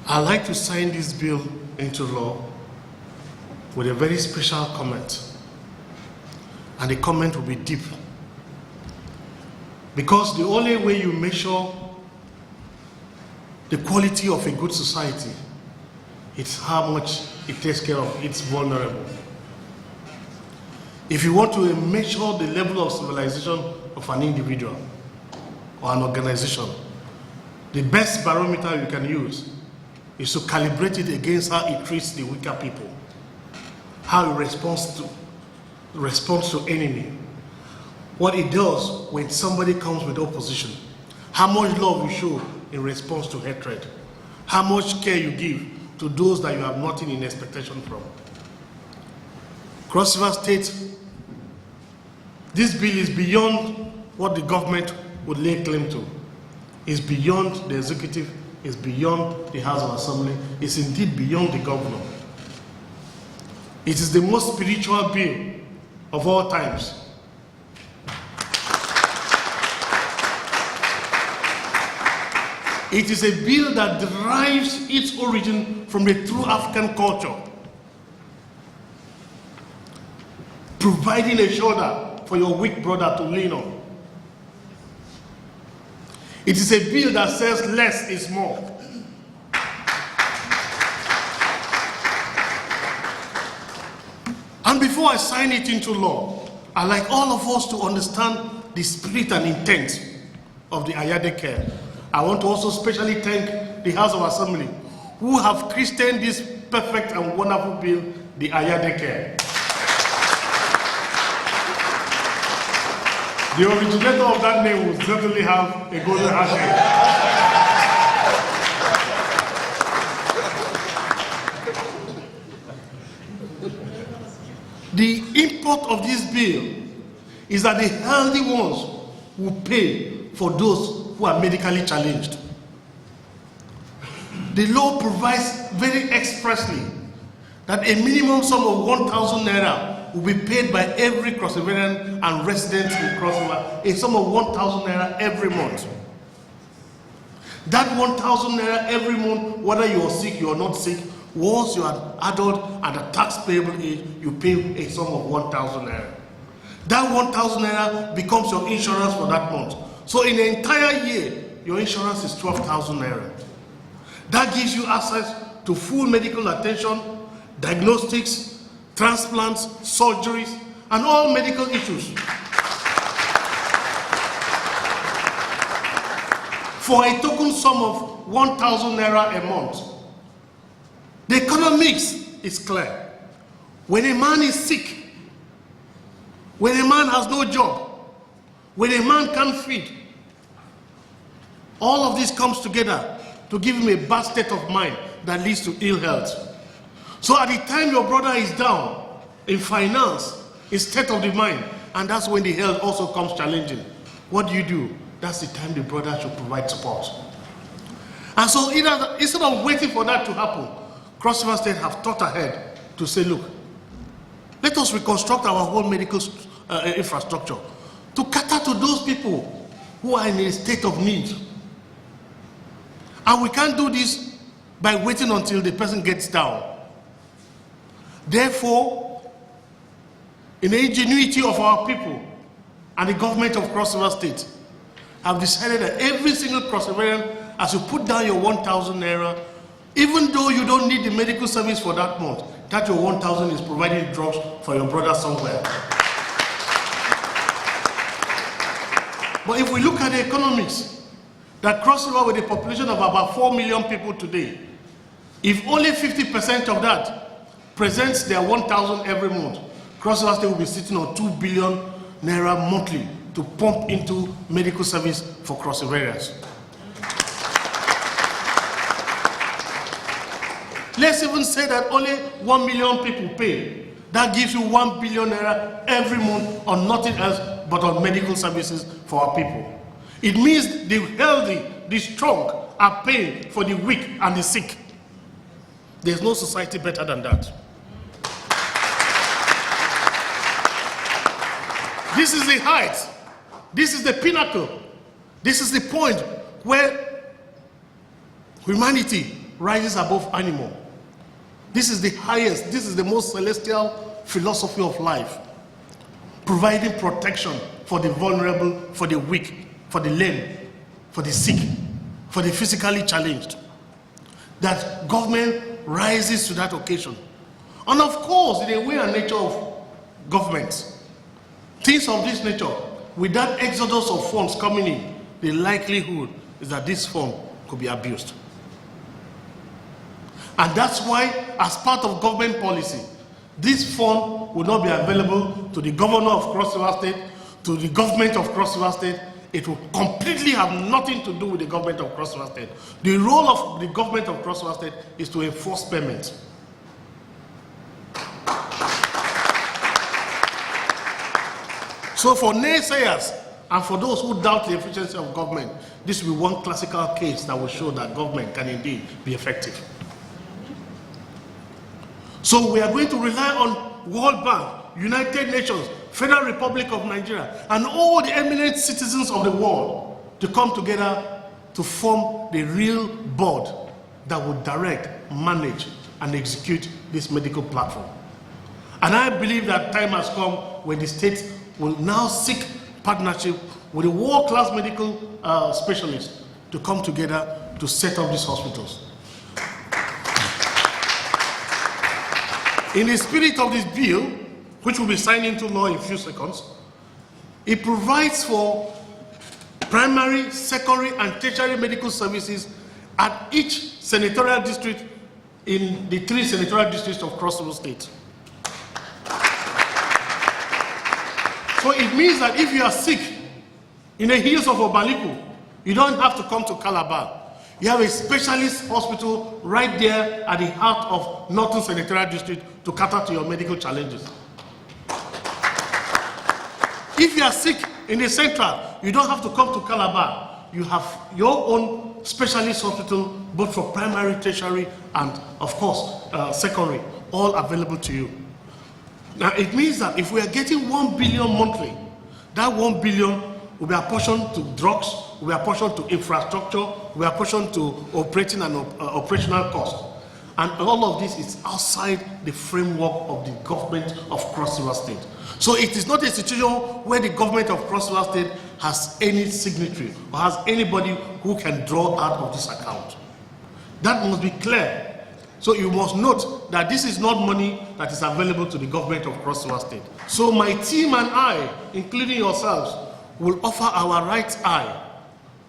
I'd like to sign this bill into law with a very special comment. And the comment will be deep. Because the only way you measure the quality of a good society is how much it takes care of its vulnerable. If you want to measure the level of civilization of an individual or an organization, the best barometer you can use is to calibrate it against how it treats the weaker people, how it responds to enemy, what it does when somebody comes with opposition, how much love you show in response to hatred, how much care you give to those that you have nothing in expectation from. Cross River State, this bill is beyond what the government would lay claim to. It's beyond the executive, it's beyond the House of Assembly, it's indeed beyond the governor. It is the most spiritual bill of all times. It is a bill that derives its origin from the true African culture, providing a shoulder for your weak brother to lean on. It is a bill that says less is more. And before I sign it into law, I'd like all of us to understand the spirit and intent of the AyadeCare. I want to also specially thank the House of Assembly who have christened this perfect and wonderful bill, the AyadeCare. The originator of that name will certainly have a golden handshake. The import of this bill is that the healthy ones will pay for those who are medically challenged. The law provides very expressly that a minimum sum of 1,000 naira will be paid by every Cross Riverian and resident in Cross River, a sum of 1,000 naira every month. That 1,000 naira every month, whether you are sick, you are not sick, once you are adult and a tax payable age, you pay a sum of 1,000 naira. That 1,000 naira becomes your insurance for that month. So in the entire year, your insurance is 12,000 naira. That gives you access to full medical attention, diagnostics, transplants, surgeries, and all medical issues. For a token sum of 1,000 naira a month. The economics is clear. When a man is sick, when a man has no job, when a man can't feed, all of this comes together to give him a bad state of mind that leads to ill health. So at the time your brother is down in finance, in state of the mind, and that's when the health also comes challenging, what do? That's the time the brother should provide support. And so instead of waiting for that to happen, Cross River State have thought ahead to say, look, let us reconstruct our whole medical infrastructure to cater to those people who are in a state of need. And we can't do this by waiting until the person gets down. Therefore, in the ingenuity of our people and the government of Cross River State, have decided that every single Cross Riverian, as you put down your 1,000 naira, even though you don't need the medical service for that month, that your 1,000 is providing drugs for your brother somewhere. But if we look at the economics, that Cross River with a population of about 4 million people today, if only 50% of that presents their 1,000 every month, Cross River State will be sitting on 2 billion naira monthly to pump into medical service for Cross Riverians. Let's even say that only 1 million people pay. That gives you 1 billion naira every month on nothing else but on medical services for our people. It means the healthy, the strong are paying for the weak and the sick. There's no society better than that. This is the height. This is the pinnacle. This is the point where humanity rises above animal. This is the highest, this is the most celestial philosophy of life, providing protection for the vulnerable, for the weak, for the lame, for the sick, for the physically challenged. That government rises to that occasion. And of course, in the way and nature of governments, things of this nature, with that exodus of funds coming in, the likelihood is that this fund could be abused. And that's why, as part of government policy, this fund will not be available to the governor of Cross River State, to the government of Cross River State. It will completely have nothing to do with the government of Cross River State. The role of the government of Cross River State is to enforce payment. So for naysayers and for those who doubt the efficiency of government, this will be one classical case that will show that government can indeed be effective. So we are going to rely on World Bank, United Nations, Federal Republic of Nigeria, and all the eminent citizens of the world to come together to form the real board that will direct, manage, and execute this medical platform. And I believe that time has come when the states will now seek partnership with the world-class medical specialists to come together to set up these hospitals. In the spirit of this bill, which will be signed into law in a few seconds, it provides for primary, secondary, and tertiary medical services at each senatorial district in the 3 senatorial districts of Cross River State. So it means that if you are sick in the hills of Obaliko, you don't have to come to Calabar. You have a specialist hospital right there at the heart of Northern Senatorial District to cater to your medical challenges. If you are sick in the central, you don't have to come to Calabar. You have your own specialist hospital, both for primary, tertiary, and of course, secondary, all available to you. Now, it means that if we are getting 1 billion monthly, that 1 billion will be apportioned to drugs, will be apportioned to infrastructure, will be apportioned to operating and operational costs. And all of this is outside the framework of the government of Cross River State. So it is not a situation where the government of Cross River State has any signatory or has anybody who can draw out of this account. That must be clear. So you must note that this is not money that is available to the government of Cross River State. So my team and I, including yourselves, will offer our right eye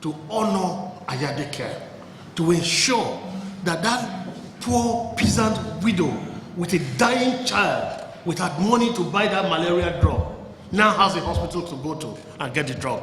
to honor AyadeCare, to ensure that that poor peasant widow with a dying child without money to buy that malaria drug now has a hospital to go to and get the drug.